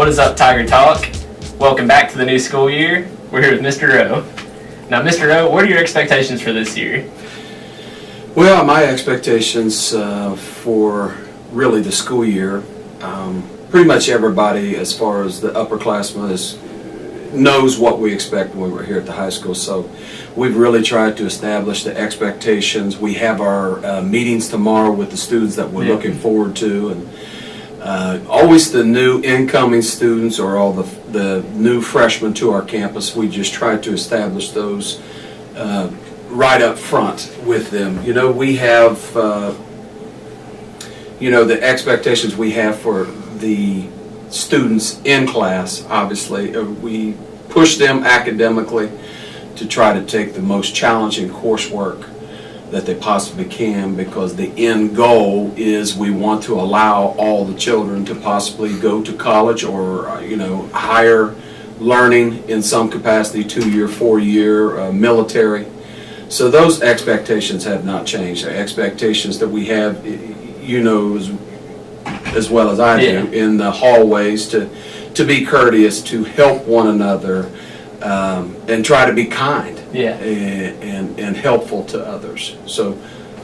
What is up, Tiger Talk? Welcome back to the new school year. We're here with Mr. Rowe. Now, Mr. Rowe, what are your expectations for this year? Well, my expectations for really the school year, pretty much everybody as far as the upperclassmen knows what we expect when we're here at the high school. So we've really tried to establish the expectations. We have our meetings tomorrow with the students that we're looking forward to, and always the new incoming students or all the new freshmen to our campus. We just try to establish those right up front with them. You know, we have the expectations we have for the students in class. Obviously, we push them academically to try to take the most challenging coursework that they possibly can, because the end goal is we want to allow all the children to possibly go to college or higher learning in some capacity, 2-year, 4-year, military. So those expectations have not changed. The expectations that we have, as well as I do, in the hallways to be courteous, to help one another, and try to be kind and helpful to others. So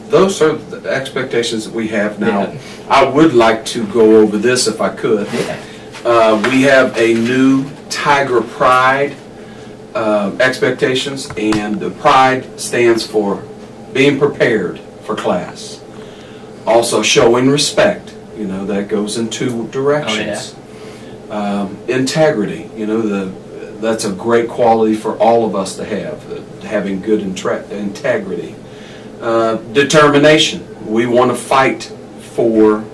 those are the expectations that we have now. I would like to go over this if I could. We have a new Tiger Pride expectations, and the Pride stands for being prepared for class. Also showing respect, that goes in two directions. Integrity, that's a great quality for all of us to have, having good integrity. Determination, we want to fight for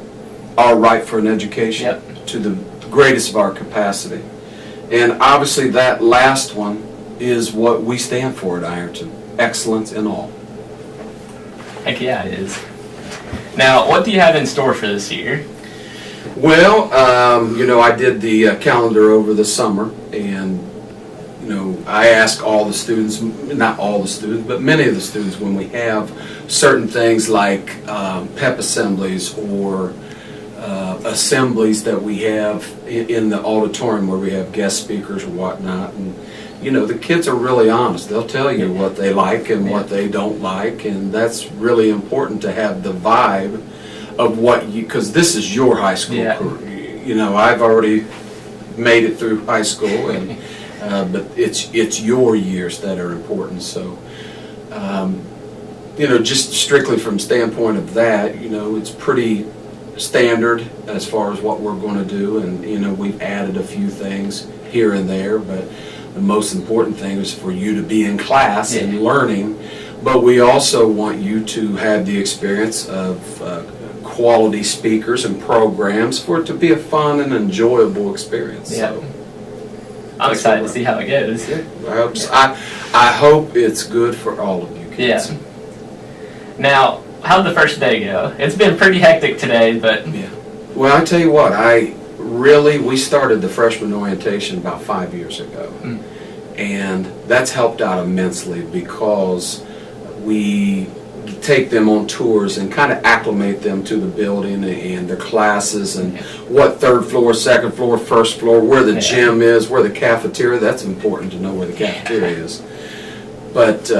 our right for an education to the greatest of our capacity. And obviously that last one is what we stand for at Ironton, excellence in all. Heck yeah, it is. Now, what do you have in store for this year? Well, I did the calendar over the summer, and I ask all the students, not all the students, but many of the students, when we have certain things like pep assemblies or assemblies that we have in the auditorium where we have guest speakers or whatnot, and the kids are really honest. They'll tell you what they like and what they don't like, and that's really important to have the vibe of what because this is your high school career. I've already made it through high school, and but it's your years that are important. So just strictly from standpoint of that, it's pretty standard as far as what we're going to do, and we've added a few things here and there, but the most important thing is for you to be in class and learning, but we also want you to have the experience of quality speakers and programs for it to be a fun and enjoyable experience. So I'm excited to see how it goes. I hope it's good for all of you kids. Now, how'd the first day go? It's been pretty hectic today, but... Well, I tell you what, we started the freshman orientation about 5 years ago. And that's helped out immensely, because we take them on tours and kind of acclimate them to the building and the classes and what third floor, second floor, first floor, where the gym is, where the cafeteria. That's important to know where the cafeteria is. But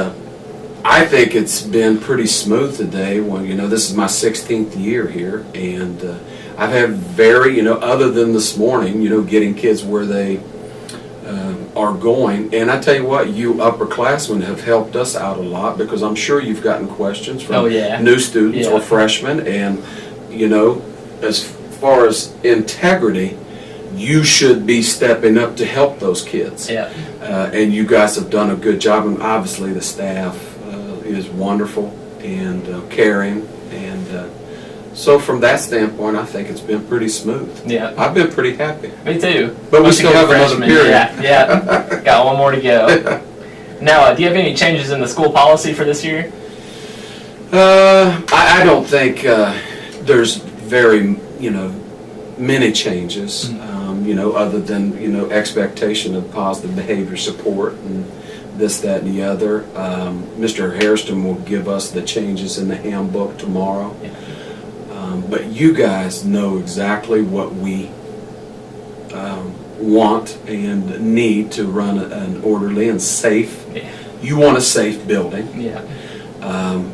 I think it's been pretty smooth today. This is my 16th year here, and I've had other than this morning, getting kids where they are going. And I tell you what, you upperclassmen have helped us out a lot, because I'm sure you've gotten questions from new students or freshmen, and as far as integrity, you should be stepping up to help those kids. And you guys have done a good job, and obviously the staff is wonderful and caring, and so from that standpoint, I think it's been pretty smooth. I've been pretty happy. Me too. But we still have another period. Got one more to go. Now, do you have any changes in the school policy for this year? I don't think there's very many changes. Other than expectation of positive behavior support and this, that, and the other. Mr. Hairston will give us the changes in the handbook tomorrow. But you guys know exactly what we want and need to run an orderly and safe. Yeah. You want a safe building. Yeah.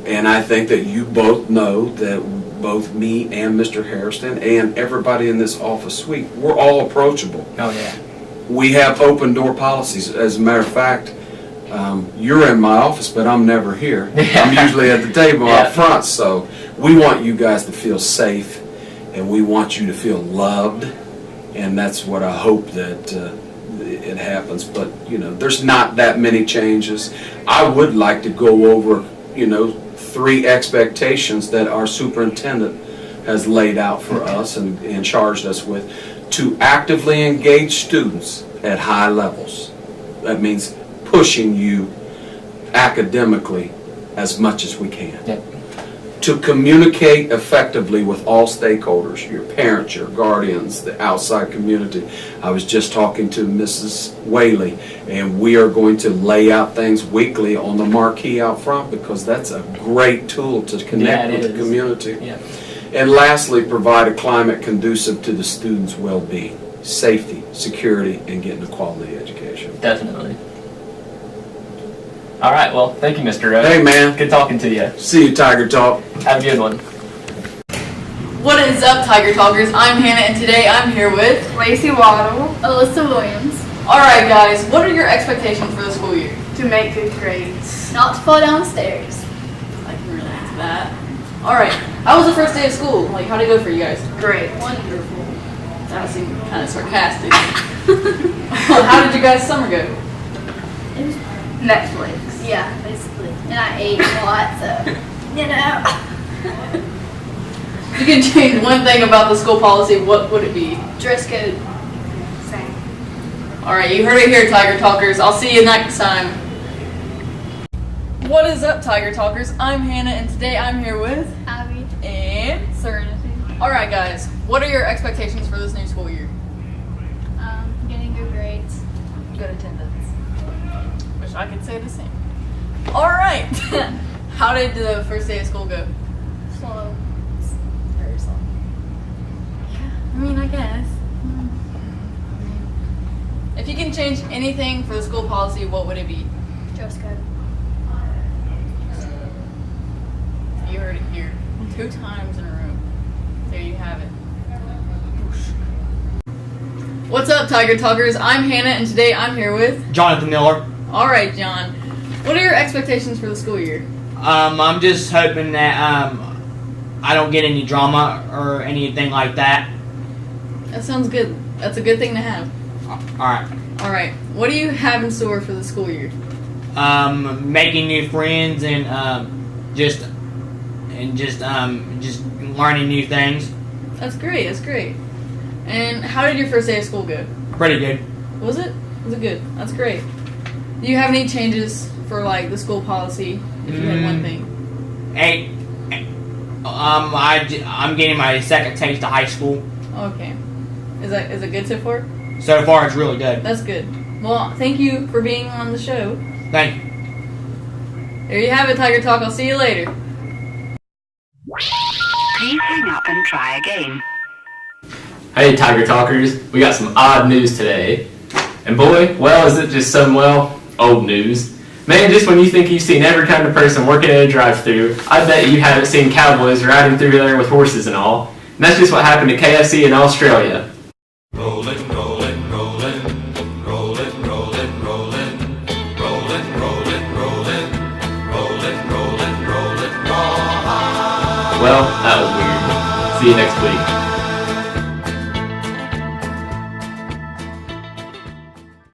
And I think that you both know that both me and Mr. Hairston and everybody in this office suite, we're all approachable. Oh yeah. We have open door policies. As a matter of fact, you're in my office, but I'm never here. I'm usually at the table Yeah. up front. So we want you guys to feel safe, and we want you to feel loved, and that's what I hope that it happens. But you know, there's not that many changes. I would like to go over, you know, 3 expectations that our superintendent has laid out for us and charged us with: to actively engage students at high levels. That means pushing you academically as much as we can. Yep. To communicate effectively with all stakeholders, your parents, your guardians, the outside community. I was just talking to Mrs. Whaley, and we are going to lay out things weekly on the marquee out front, because that's a great tool to connect Yeah, it with the is. community. Yeah. And lastly, provide a climate conducive to the students' well-being, safety, security, and getting a quality education. Definitely. All right. Well, thank you, Mr. Rowe. Hey, man. Good talking to you. See you, Tiger Talk. Have a good one. What is up, Tiger Talkers? I'm Hannah, and today I'm here with... Lacey Waddle, Alyssa Williams, Alright guys, what are your expectations for the school year? to make good grades. Not to fall downstairs. I can relate to that. Alright, how was the first day of school? Like, how'd it go for you guys? Great. Wonderful. That seemed kind of sarcastic. How did you guys' summer go? It was, Netflix. yeah, basically. And I ate a lot, so, you know. If you could change one thing about the school policy, what would it be? Dress code. Same. Alright, you heard it here, Tiger Talkers. I'll see you next time. What is up, Tiger Talkers? I'm Hannah, and today I'm here with... Abby. And... Serenity. Alright guys, what are your expectations for this new school year? Getting good grades. Good attendance. Wish I could say the same. Alright! How did the first day of school go? Slow. It's very slow. Yeah, I mean, I guess. If you can change anything for the school policy, what would it be? Dress code. You heard it here. 2 times in a row. There you have it. What's up, Tiger Talkers? I'm Hannah, and today I'm here with... Jonathan Miller. Alright, John. What are your expectations for the school year? I'm just hoping that I don't get any drama or anything like that. That sounds good. That's a good thing to have. Alright. Alright, what do you have in store for the school year? Making new friends and just learning new things. That's great, that's great. And how did your first day of school go? Pretty good. Was it? Was it good? That's great. Do you have any changes for like the school policy? If you had one thing. Hey, I'm getting my second taste of high school. Okay. Is it good so far? So far, it's really good. That's good. Well, thank you for being on the show. Thank you. There you have it, Tiger Talk. I'll see you later. Please hang up and try again. Hey, Tiger Talkers. We got some odd news today. And boy, well, is it just some, well, old news. Man, just when you think you've seen every kind of person working at a drive-thru, I bet you haven't seen cowboys riding through there with horses and all. And that's just what happened to KFC in Australia. Rollin', rollin', rollin', rollin', rollin', rollin', rollin', rollin', rollin', rollin', rollin', rollin', rollin'. Well, that was weird. See you next week.